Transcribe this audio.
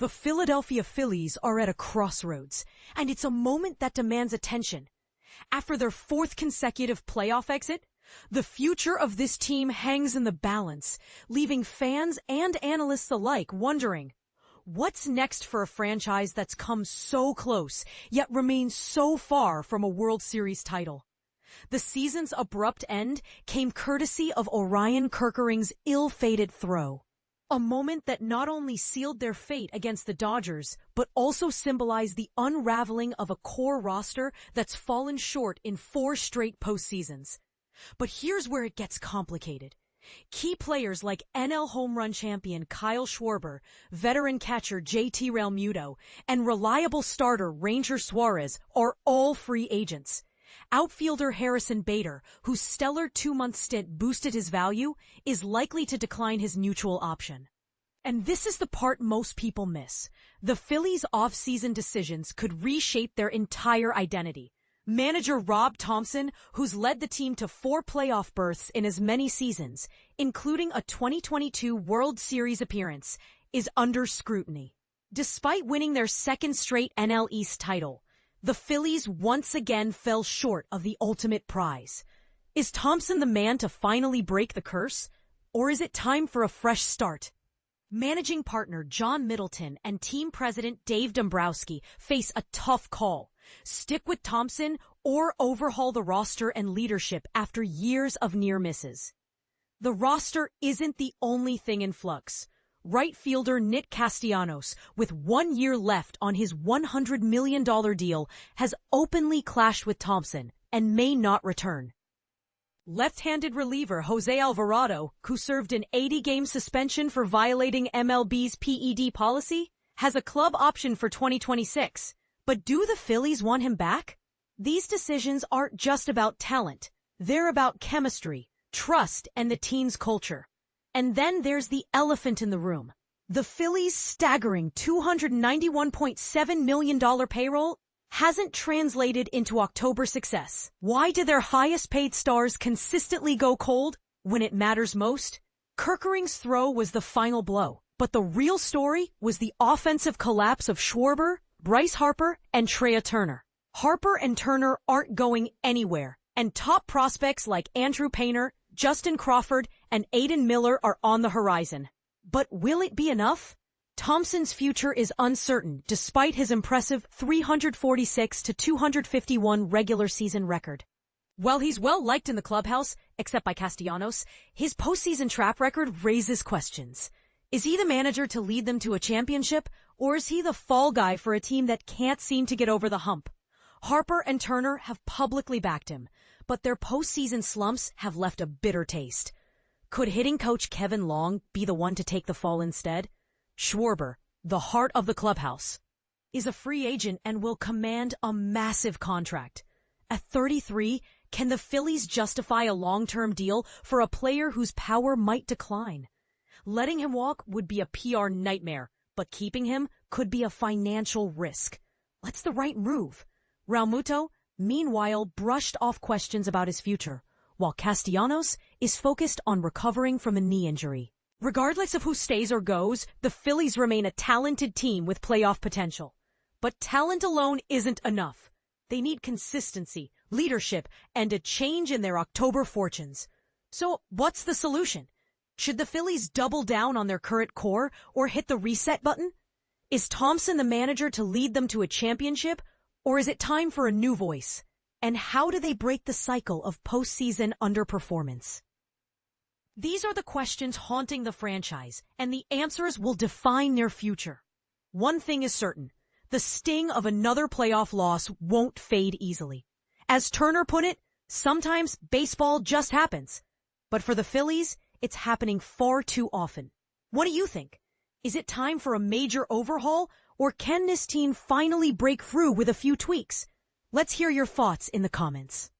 The Philadelphia Phillies are at a crossroads, and it's a moment that demands attention. After their fourth consecutive playoff exit, the future of this team hangs in the balance, leaving fans and analysts alike wondering, what's next for a franchise that's come so close, yet remains so far from a World Series title? The season's abrupt end came courtesy of Orion Kerkering's ill-fated throw. A moment that not only sealed their fate against the Dodgers, but also symbolized the unraveling of a core roster that's fallen short in 4 straight postseasons. But here's where it gets complicated. Key players like NL home run champion Kyle Schwarber, veteran catcher JT Realmuto, and reliable starter Ranger Suárez are all free agents. Outfielder Harrison Bader, whose stellar 2-month stint boosted his value, is likely to decline his mutual option. And this is the part most people miss. The Phillies' off-season decisions could reshape their entire identity. Manager Rob Thomson, who's led the team to 4 playoff berths in as many seasons, including a 2022 World Series appearance, is under scrutiny. Despite winning their 2nd straight NL East title, the Phillies once again fell short of the ultimate prize. Is Thomson the man to finally break the curse? Or is it time for a fresh start? Managing partner John Middleton and team president Dave Dombrowski face a tough call. Stick with Thomson or overhaul the roster and leadership after years of near misses. The roster isn't the only thing in flux. Right fielder Nick Castellanos, with 1 year left on his $100 million deal, has openly clashed with Thomson and may not return. Left-handed reliever Jose Alvarado, who served an 80-game suspension for violating MLB's PED policy, has a club option for 2026. But do the Phillies want him back? These decisions aren't just about talent. They're about chemistry, trust, and the team's culture. And then there's the elephant in the room. The Phillies' staggering $291.7 million payroll hasn't translated into October success. Why do their highest-paid stars consistently go cold when it matters most? Kerkering's throw was the final blow, but the real story was the offensive collapse of Schwarber, Bryce Harper, and Trea Turner. Harper and Turner aren't going anywhere, and top prospects like Andrew Painter, Justin Crawford, and Aiden Miller are on the horizon. But will it be enough? Thomson's future is uncertain despite his impressive 346-251 regular season record. While he's well liked in the clubhouse, except by Castellanos, his postseason track record raises questions. Is he the manager to lead them to a championship, or is he the fall guy for a team that can't seem to get over the hump? Harper and Turner have publicly backed him, but their postseason slumps have left a bitter taste. Could hitting coach Kevin Long be the one to take the fall instead? Schwarber, the heart of the clubhouse, is a free agent and will command a massive contract. At 33, can the Phillies justify a long-term deal for a player whose power might decline? Letting him walk would be a PR nightmare, but keeping him could be a financial risk. What's the right move? Realmuto, meanwhile, brushed off questions about his future, while Castellanos is focused on recovering from a knee injury. Regardless of who stays or goes, the Phillies remain a talented team with playoff potential. But talent alone isn't enough. They need consistency, leadership, and a change in their October fortunes. So what's the solution? Should the Phillies double down on their current core or hit the reset button? Is Thomson the manager to lead them to a championship, or is it time for a new voice? And how do they break the cycle of postseason underperformance? These are the questions haunting the franchise, and the answers will define their future. One thing is certain. The sting of another playoff loss won't fade easily. As Turner put it, sometimes baseball just happens. But for the Phillies, it's happening far too often. What do you think? Is it time for a major overhaul, or can this team finally break through with a few tweaks? Let's hear your thoughts in the comments.